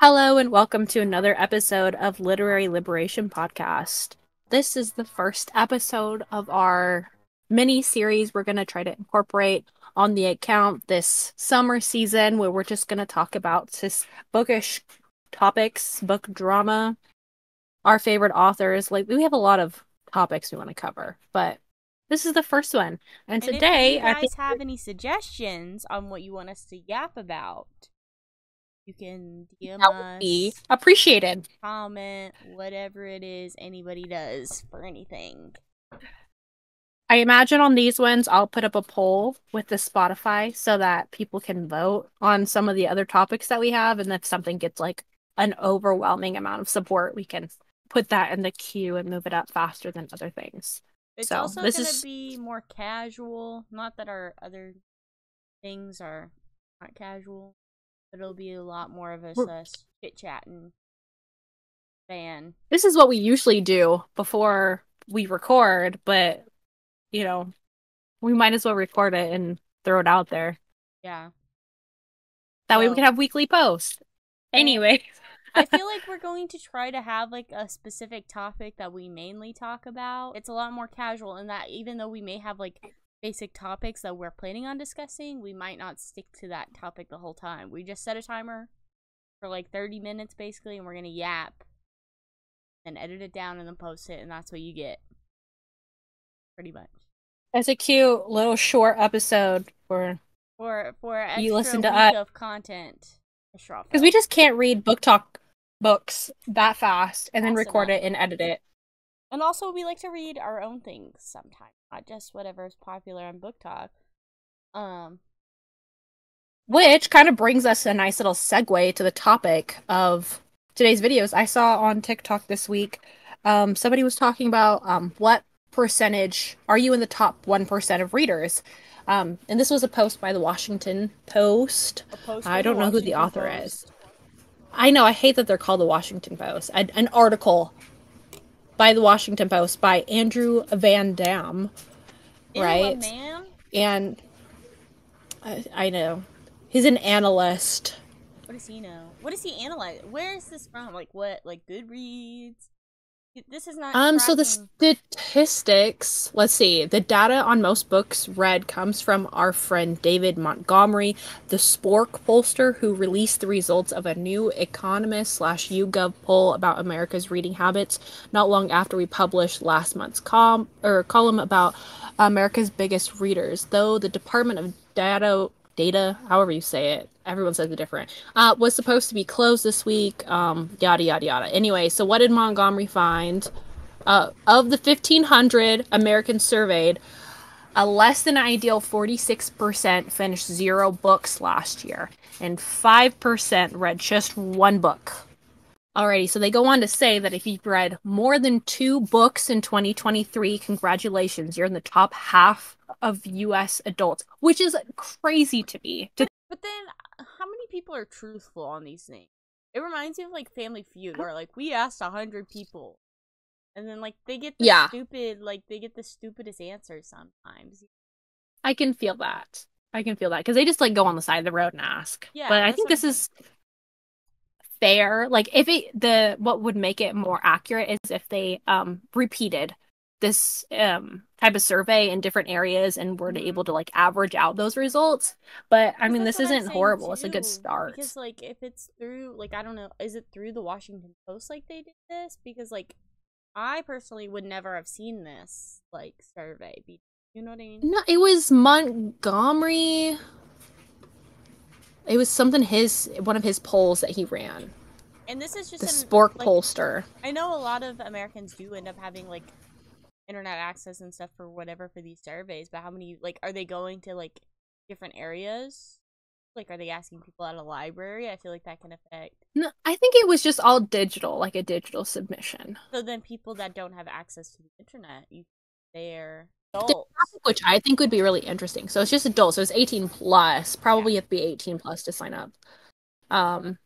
Hello and welcome to another episode of Literary Liberation Podcast. This is the first episode of our mini series we're going to try to incorporate on the account this summer season, where we're just going to talk about just bookish topics, book drama, our favorite authors. Like, we have a lot of topics we want to cover, but this is the first one. And And if today, you I think guys have any suggestions on what you want us to yap about, you can DM that would be us, appreciated. comment, whatever it is anybody does for anything. I imagine on these ones, I'll put up a poll with the Spotify so that people can vote on some of the other topics that we have. And if something gets like an overwhelming amount of support, we can put that in the queue and move it up faster than other things. It's So also this going to is, be more casual. Not that our other things are not casual, but it'll be a lot more of us chit-chatting fan. this is what we usually do before we record, but you know, we might as well record it and throw it out there. Yeah. That way we So, can have weekly posts. and Anyway. I feel like we're going to try to have like a specific topic that we mainly talk about. It's a lot more casual in that even though we may have like basic topics that we're planning on discussing, we might not stick to that topic the whole time. We just set a timer for like 30 minutes basically, and we're going to yap and edit it down and then post it, and that's what you get. Pretty much. It's a cute little short episode for For an you extra listen to week us. of content. Because we just can't read book talk books that fast and then Fast record enough. it and edit it. And also, we like to read our own things sometimes, not just whatever is popular on Book Talk. Which kind of brings us a nice little segue to the topic of today's videos. I saw on TikTok this week, somebody was talking about what percentage are you in the top 1% of readers? And this was a post by the Washington Post. A post I from the don't know who the Washington author Post. is. I know, I hate that they're called the Washington Post. An article by the Washington Post by Andrew Van Dam, Ew, a right? man? And I know he's an analyst. What does he know? What does he analyze? Where is this from? Like what? Like Goodreads? This is not So the tracking. statistics, let's see. The data on most books read comes from our friend David Montgomery, the Spork pollster, who released the results of a new Economist slash YouGov poll about America's reading habits not long after we published last month's column about America's biggest readers. Though the Department of Data, however you say it, everyone says it different, was supposed to be closed this week, yada, yada, yada. Anyway, so what did Montgomery find? Of the 1,500 Americans surveyed, a less than ideal 46% finished 0 books last year, and 5% read just 1 book. Alrighty, so they go on to say that if you've read more than 2 books in 2023, congratulations, you're in the top half of US adults, which is crazy to me. But then, how many people are truthful on these things? It reminds me of like Family Feud, where like we asked 100 people, and then like they get the Yeah, they get the stupidest answers sometimes. I can feel that. Because they just like go on the side of the road and ask. But Yeah, I that's think what I'm this saying. is fair. Like if what would make it more accurate is if they repeated this type of survey in different areas and were able to like average out those results. But I Because mean, that's this what I'm isn't saying horrible. It's a good too. start. Because like if it's through like I don't know, is it through the Washington Post like they did this? Because like I personally would never have seen this like survey. You know what I mean? No, it was Montgomery. It was something one of his polls that he ran. And this is The just an Spork like pollster. I know a lot of Americans do end up having like internet access and stuff for whatever for these surveys, but how many like are they going to like different areas? Like are they asking people at a library? I feel like that can affect. No, I think it was just all digital, like a digital submission. So then people that don't have access to the internet, they're adults. Which I think would be really interesting. So it's just adults. So it's 18 plus. Yeah. Probably you have to be 18 plus to sign up. Um,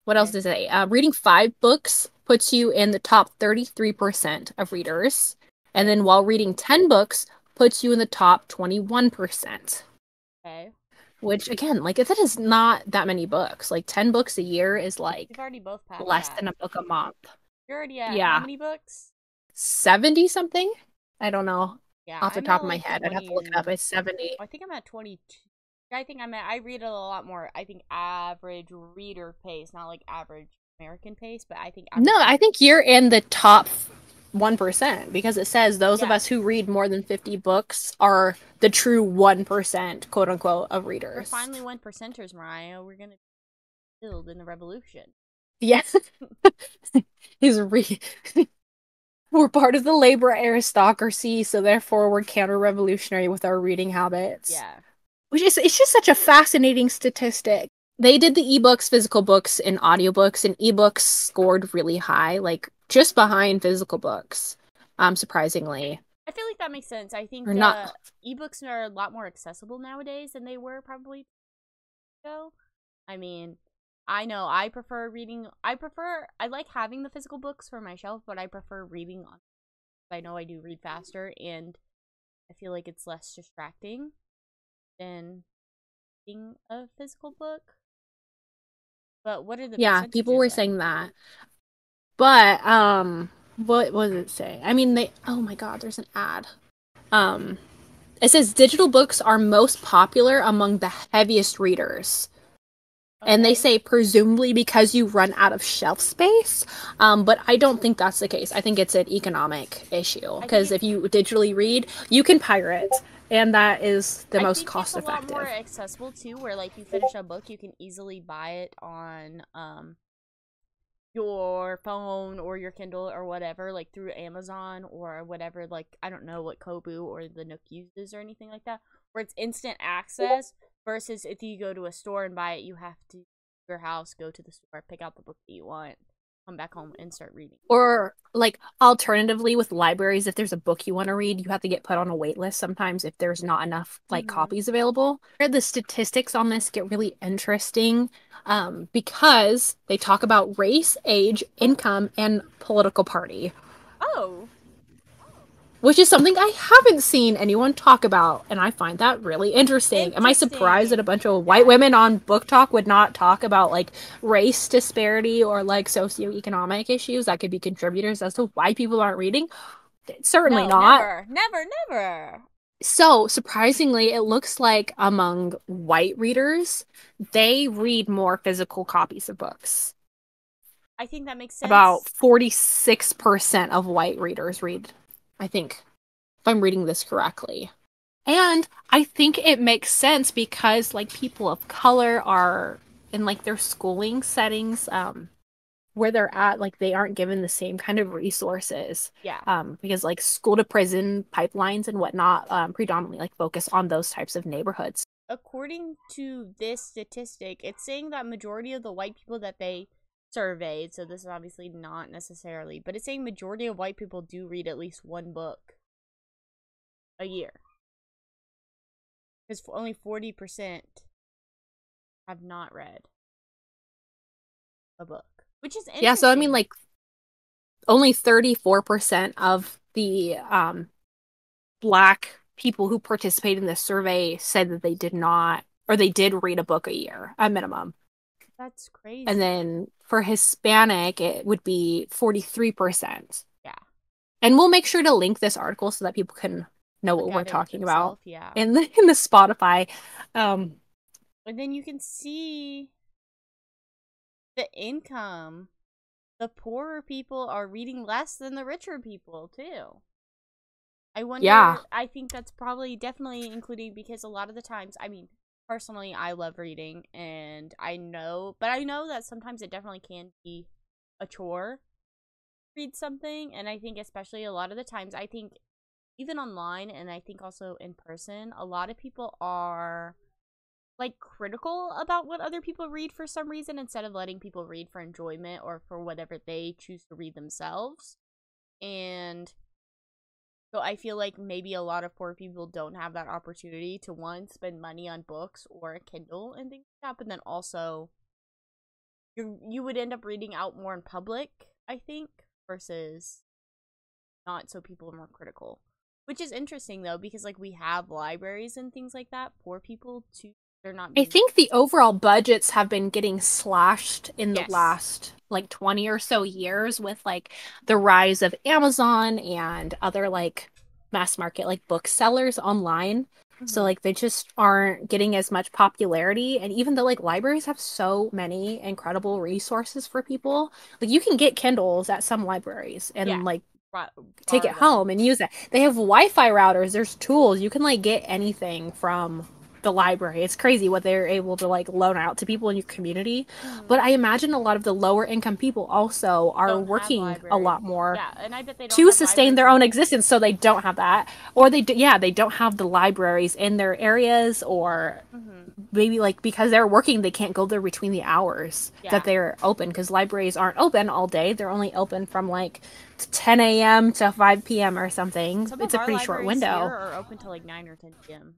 what else Okay. does it say? Reading 5 books puts you in the top 33% of readers. And Okay. then while reading 10 books puts you in the top 21%. Okay. which again, like that is not that many books. Like 10 books a year is We've like already both passed less that. than a book a month. You're already at how Yeah. many books? 70 something? I don't know Yeah, off the I'm top at of my like head. I'd have to 20 look it up. and It's 70. I think I'm at 22. I read a lot more. I think average reader pace, not like average American pace, but I think No, average I reader. think you're in the top 1% because it says those of Yeah, us who read more than 50 books are the true 1%, quote unquote, of we're readers. finally one percenters, Mariah. We're gonna build in the revolution. Yes. He's re We're part of the labor aristocracy, so therefore we're counter-revolutionary with our reading habits. Yeah. Which is it's just such a fascinating statistic. They did the ebooks, physical books, and audiobooks, and ebooks scored really high, like just behind physical books. Surprisingly. I feel like that makes sense. I think Or not. ebooks are a lot more accessible nowadays than they were probably ago. I mean, I know I prefer reading. I like having the physical books for my shelf, but I prefer reading on. I know I do read faster, and I feel like it's less distracting than reading a physical book. But what are the Yeah, people percentages were then? saying that. But what does it say? I mean they oh my god, there's an ad. Um it says digital books are most popular among the heaviest readers. And they Okay. say presumably because you run out of shelf space. But I don't think that's the case. I think it's an economic issue. I think Because if you digitally read, you can pirate. And that is the I most think it's cost a lot more effective. accessible too, where like you finish a book, you can easily buy it on your phone or your Kindle or whatever, like through Amazon or whatever, like I don't know what Kobo or the Nook uses or anything like that, where it's instant access versus if you go to a store and buy it, you have to leave your house, go to the store, pick out the book that you want, come back home and start reading. Or like alternatively with libraries, if there's a book you want to read, you have to get put on a wait list sometimes if there's not enough like Mm-hmm. copies available. The statistics on this get really interesting because they talk about race, age, income, and political party, Oh, which is something I haven't seen anyone talk about, and I find that really interesting. Am I surprised that a interesting. bunch of white Yeah. women on Book Talk would not talk about like race disparity or like socioeconomic issues that could be contributors as to why people aren't reading? Certainly No, not. never, never, never. So, surprisingly, it looks like among white readers, they read more physical copies of books. I think that makes About sense. 46% of white readers read, I think, if I'm reading this correctly. And I think it makes sense because like people of color are in like their schooling settings where they're at like they aren't given the same kind of resources Yeah. because like school to prison pipelines and whatnot predominantly like focus on those types of neighborhoods. According to this statistic, it's saying that majority of the white people that they surveyed, so this is obviously not necessarily, but it's saying majority of white people do read at least one book a year. Because only 40% have not read a book, which is Yeah, so I mean interesting. like only 34% of the black people who participated in this survey said that they did not or they did read a book a year at minimum. That's And crazy. then for Hispanic, it would be 43%. Yeah. And we'll make sure to link this article so that people can know Look what we're at it talking about themselves, yeah. in the Spotify. Um, And then you can see the income. The poorer people are reading less than the richer people, too. I yeah. wonder, I think that's probably definitely including because a lot of the times, I mean, personally, I love reading and I know that sometimes it definitely can be a chore to read something. And I think, especially a lot of the times, I think even online and I think also in person, a lot of people are like critical about what other people read for some reason instead of letting people read for enjoyment or for whatever they choose to read themselves. And so I feel like maybe a lot of poor people don't have that opportunity to one spend money on books or a Kindle and things like that, but then also you would end up reading out more in public, I think, versus not so people are more critical. Which is interesting though, because like we have libraries and things like that, poor people too They're not I being. think the overall budgets have been getting slashed in the Yes. last like 20 or so years with like the rise of Amazon and other like mass market like booksellers online. So Hmm. like they just aren't getting as much popularity. And even though like libraries have so many incredible resources for people, like you can get Kindles at some libraries Yeah. and like take it Borrow them. home and use it. They have Wi-Fi routers, there's tools. You can like get anything from the library. It's crazy what they're able to like loan out to people in your community. Hmm. But I imagine a lot of the lower income people also are Don't have working a libraries. lot more Yeah, and I bet they don't to have sustain libraries their in own their existence, so they don't have that, or they don't have the libraries in their areas, or hmm maybe like because they're working they can't go there between the hours that Yeah. they're open, because libraries aren't open all day. They're only open from like 10 a.m. to 5 p.m. or something. Some of It's a our pretty short libraries here window. are open till like 9 or 10 p.m.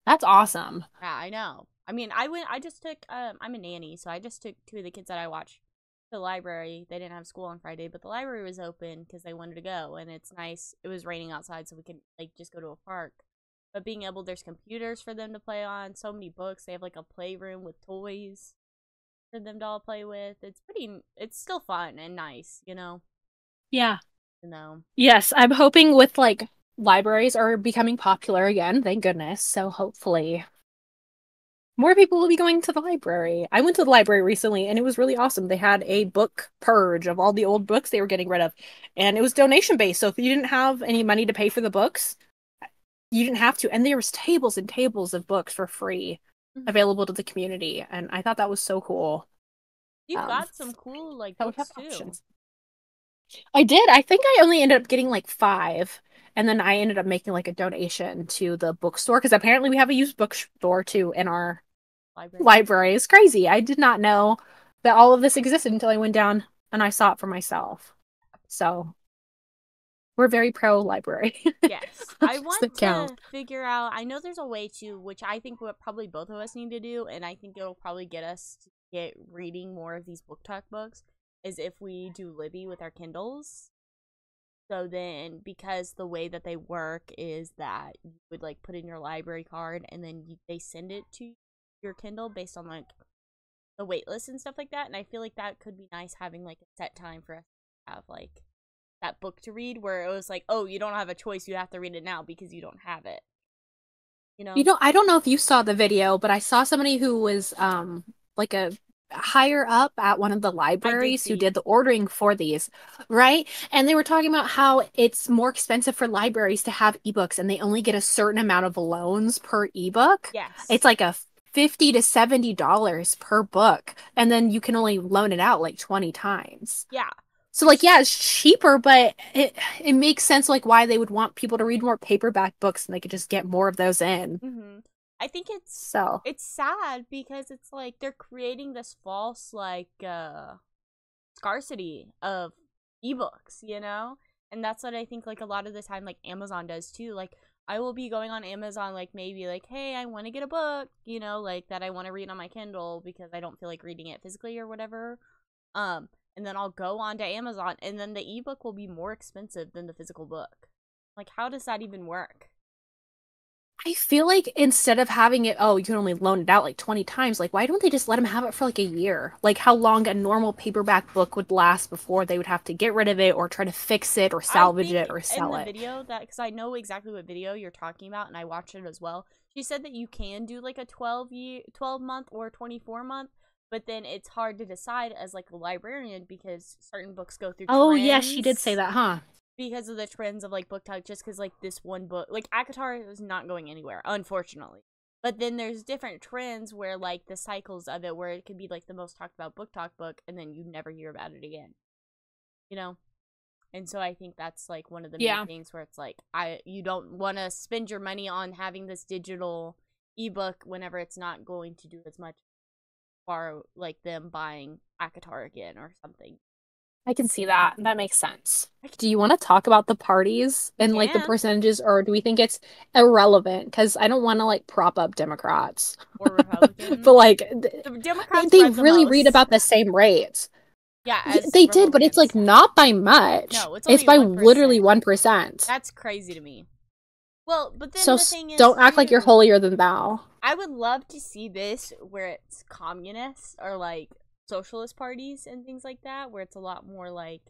That's awesome. Yeah, I know. I mean, I just took I'm a nanny, so I just took two of the kids that I watch to the library. They didn't have school on Friday, but the library was open because they wanted to go, and it's nice. It was raining outside, so we could like just go to a park. But being able, there's computers for them to play on, so many books. They have like a playroom with toys for them to all play with. It's still fun and nice, Yeah. you know. Yes, I'm hoping with like libraries are becoming popular again, thank goodness. So hopefully more people will be going to the library. I went to the library recently and it was really awesome. They had a book purge of all the old books they were getting rid of. And it was donation based. So if you didn't have any money to pay for the books, you didn't have to. And there was tables and tables of books for free Mhm. available to the community. And I thought that was so cool. You've Um, got some cool like that we have books too. options. I did. I think I only ended up getting like five. And then I ended up making like a donation to the bookstore because apparently we have a used bookstore too in our Library. library. Is crazy. I did not know that all of this existed until I went down and I saw it for myself. So we're very pro library. Yes. I Does want that count? to figure out, I know there's a way to, which I think what probably both of us need to do, and I think it'll probably get us to get reading more of these book talk books, is if we do Libby with our Kindles. So then, because the way that they work is that you would like put in your library card and then they send it to your Kindle based on like the wait list and stuff like that. And I feel like that could be nice having like a set time for us to have like that book to read where it was like, oh, you don't have a choice, you have to read it now because you don't have it. You You know? know, I don't know if you saw the video, but I saw somebody who was like a higher up at one of the I did libraries who see. did the ordering for these, right? And they were talking about how it's more expensive for libraries to have ebooks and they only get a certain amount of loans per ebook. Yes. It's like a 50 to $70 per book, and then you can only loan it out like 20 times. Yeah. So like Which yeah, it's cheaper, but it makes sense like why they would want people to read more paperback books and they could just get more of those in. I think So, it's sad because it's like they're creating this false like scarcity of ebooks. And that's what I think like a lot of the time like Amazon does too. Like I will be going on Amazon like maybe like, hey, I want to get a book, like that I want to read on my Kindle because I don't feel like reading it physically or whatever. And then I'll go on to Amazon and then the ebook will be more expensive than the physical book. Like how does that even work? I feel like instead of having it, oh, you can only loan it out like 20 times, like why don't they just let them have it for like a year? Like how long a normal paperback book would last before they would have to get rid of it or try to fix it or I salvage think it or in sell the it. video that because I know exactly what video you're talking about and I watched it as well. She said that you can do like a 12 month or 24 month, but then it's hard to decide as like a librarian because certain books go through Oh, yeah, she did say trends that, huh? because of the trends of like book talk just because like this one book like akatar is not going anywhere unfortunately, but then there's different trends where like the cycles of it where it could be like the most talked about book talk book and then you never hear about it again you know and so I think that's like one of the main Yeah. things where it's like you don't want to spend your money on having this digital ebook whenever it's not going to do as much for like them buying akatar again or something. I can see that. That makes sense. Do you want to talk about the parties We and like the can. percentages, or do we think it's irrelevant? Because I don't want to like prop up Democrats, Or but Republicans. like The Democrats they read the really read most. about the same rates. Yeah, Yeah, as they did, but it's like Republicans. not by much. No, it's It's only by literally 1%. 1%. That's crazy to me. Well, but then So the thing is don't act like you're too. holier than thou. I would love to see this where it's communists or like socialist parties and things like that, where it's a lot more like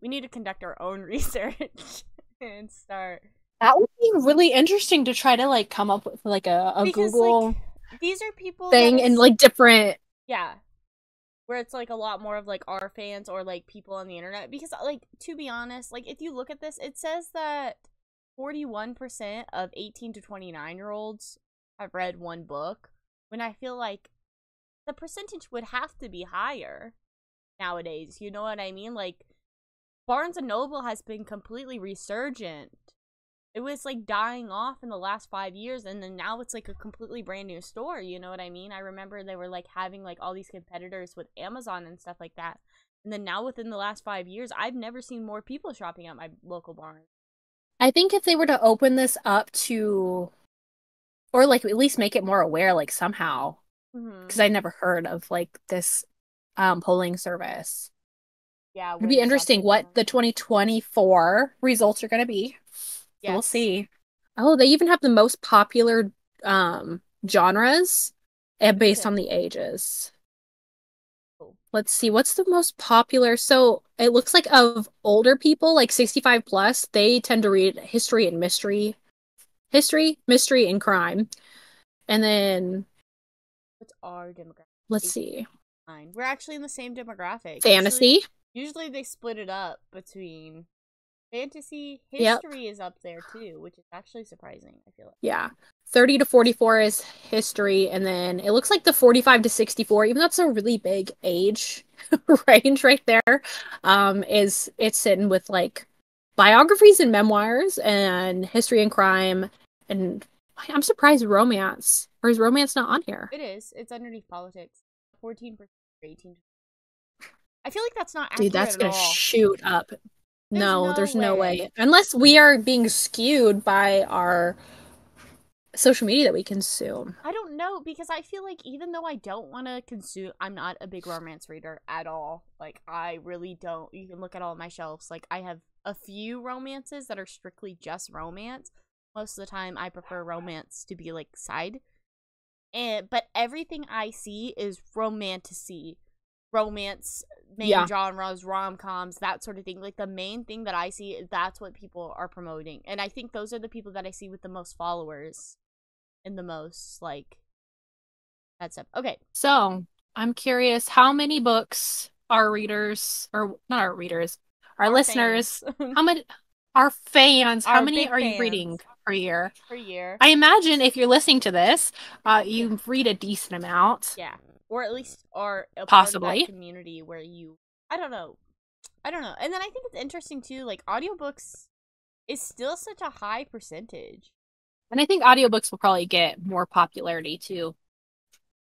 we need to conduct our own research and start. That would be really interesting to try to like come up with like a Because like Google these are people that thing are and like different. yeah, where it's like a lot more of like our fans or like people on the internet. Because like to be honest, like if you look at this, it says that 41% of 18 to 29-year-olds have read one book, when I feel like the percentage would have to be higher nowadays. You know what I mean? Like Barnes and Noble has been completely resurgent. It was like dying off in the last 5 years, and then now it's like a completely brand new store. You know what I mean? I remember they were like having like all these competitors with Amazon and stuff like that. And then now within the last 5 years, I've never seen more people shopping at my local Barnes. I think if they were to open this up to, or like at least make it more aware, like somehow, Mm-hmm. because I never heard of like this polling service. Yeah, It'd where be they interesting capture what the 2024 results are going to be. So we'll yes. see. Oh, they even have the most popular genres and based on Kristen. the ages. Cool. Let's see, what's the most popular? So it looks like of older people, like 65 plus, they tend to read history, mystery, and crime. And then What's our demographic? let's 18 see, 9. We're actually in the same demographic. fantasy. Usually they split it up between fantasy. Yep. History is up there too, which is actually surprising, I feel like. Yeah. 30 to 44 is history, and then it looks like the 45 to 64, even though that's a really big age range right there, is it's sitting with like biographies and memoirs and history and crime, and I'm surprised romance. Or is romance not on here? It is. It's underneath politics. 14%, 18. I feel like that's not Dude, accurate that's at gonna all. shoot up. There's No, no there's no way. way. Unless we are being skewed by our social media that we consume. I don't know, because I feel like even though I don't want to consume, I'm not a big romance reader at all. Like, I really don't. You can look at all of my shelves. Like, I have a few romances that are strictly just romance. Most of the time, I prefer romance to be like side. But everything I see is romantasy, romance, main Yeah. genres, rom-coms, that sort of thing. Like the main thing that I see, that's what people are promoting. And I think those are the people that I see with the most followers and the most like that stuff. Okay. So I'm curious, how many books our readers, or not our readers, our Our listeners, fans. how many, our fans, how Our many big are you fans reading per year? per year. I imagine if you're listening to this, Yeah. you read a decent amount, Yeah. Or at least are a part of that possibly. community where you I don't know. I don't know. And then I think it's interesting too, like audiobooks is still such a high percentage. And I think audiobooks will probably get more popularity too.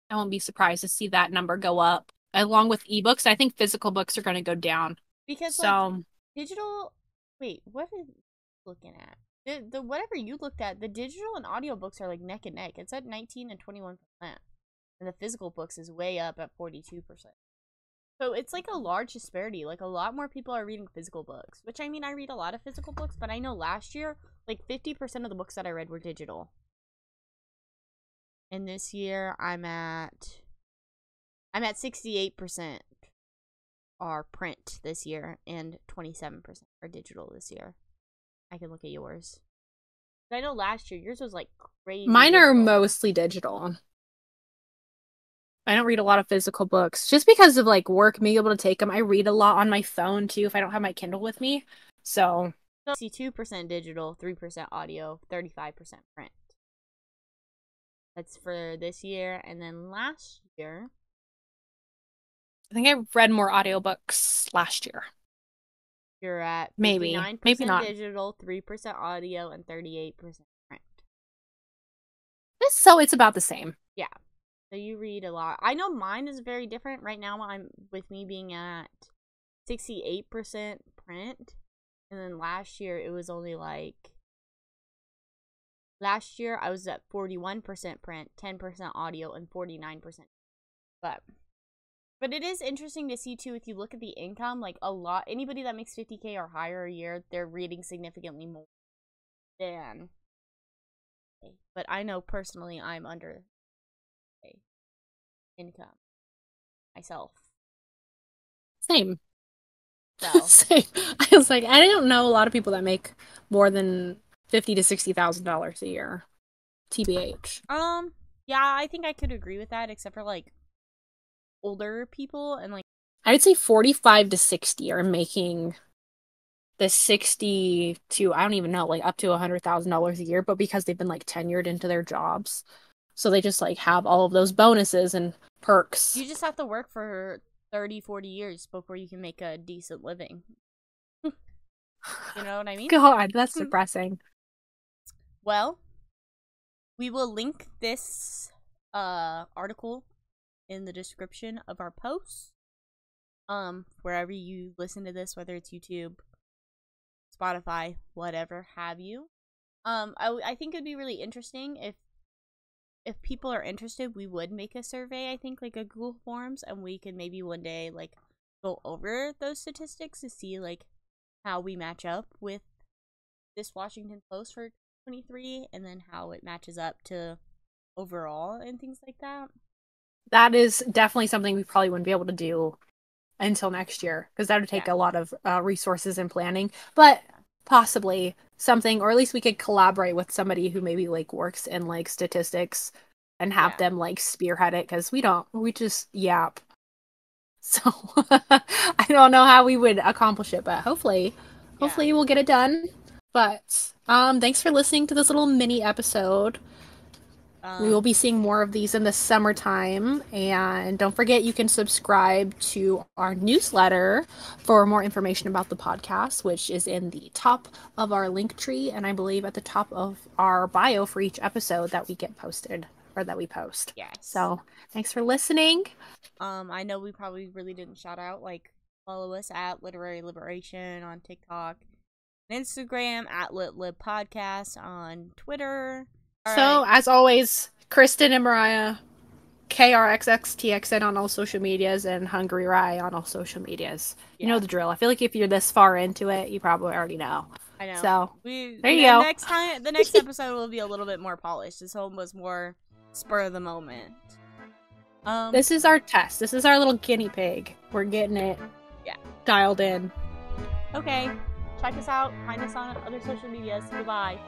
I won't be surprised to see that number go up along with ebooks. I think physical books are going to go down. Because like So, digital wait, what are you looking at? The whatever you looked at, the digital and audiobooks are like neck and neck. It's at 19 and 21%. And the physical books is way up at 42%. So it's like a large disparity. Like a lot more people are reading physical books, which I mean, I read a lot of physical books, but I know last year, like 50% of the books that I read were digital. And this year I'm at 68% are print this year and 27% are digital this year. I can look at yours. But I know last year yours was like crazy mine are digital. mostly digital. I don't read a lot of physical books just because of like work, being able to take them. I read a lot on my phone too if I don't have my Kindle with me. So, 62% digital, 3% audio, 35% print. That's for this year. And then last year, I think I read more audiobooks last year. you're at Maybe, maybe 59% not. digital, 3% audio, and 38% print. So it's about the same. Yeah. So you read a lot. I know mine is very different. Right now, I'm with me being at 68% print. And then last year, it was only like. Last year, I was at 41% print, 10% audio, and 49%. But it is interesting to see too, if you look at the income, like a lot, anybody that makes 50K or higher a year, they're reading significantly more than But I know personally I'm under income myself. Same. So Same. I was like, I don't know a lot of people that make more than $50,000 to $60,000 a year. TBH. yeah, I think I could agree with that, except for like older people and like I'd say 45 to 60 are making the 60 to, I don't even know, like up to $100,000 a year, but because they've been like tenured into their jobs. So they just like have all of those bonuses and perks. you just have to work for 30, 40 years before you can make a decent living. You know what I mean? God, that's depressing. Well, we will link this article in the description of our post. Wherever you listen to this, whether it's YouTube, Spotify, whatever have you. I think it'd be really interesting if people are interested, we would make a survey, I think, like a Google Forms, and we could maybe one day like go over those statistics to see like how we match up with this Washington Post for 23 and then how it matches up to overall and things like that. That is definitely something we probably wouldn't be able to do until next year because that would take a lot of resources and planning, but possibly something, or at least we could collaborate with somebody who maybe like works in like statistics and have them like spearhead it because we just yap. So I don't know how we would accomplish it, but hopefully we'll get it done. But thanks for listening to this little mini episode. We will be seeing more of these in the summertime. And don't forget, you can subscribe to our newsletter for more information about the podcast, which is in the top of our link tree. And I believe at the top of our bio for each episode that we get posted or that we post. Yes. So thanks for listening. I know we probably really didn't shout out, like, follow us at Literary Liberation on TikTok and Instagram, at LitLib Podcast on Twitter. So, as always, Kristen and Mariah, KRXXTXN on all social medias, and Hungry Rye on all social medias. You know the drill. I feel like if you're this far into it, you probably already know. I know. So, there you go. The next episode will be a little bit more polished. This one was more spur of the moment. This is our test. This is our little guinea pig. We're getting it dialed in. Okay. Check us out. Find us on other social medias. Goodbye.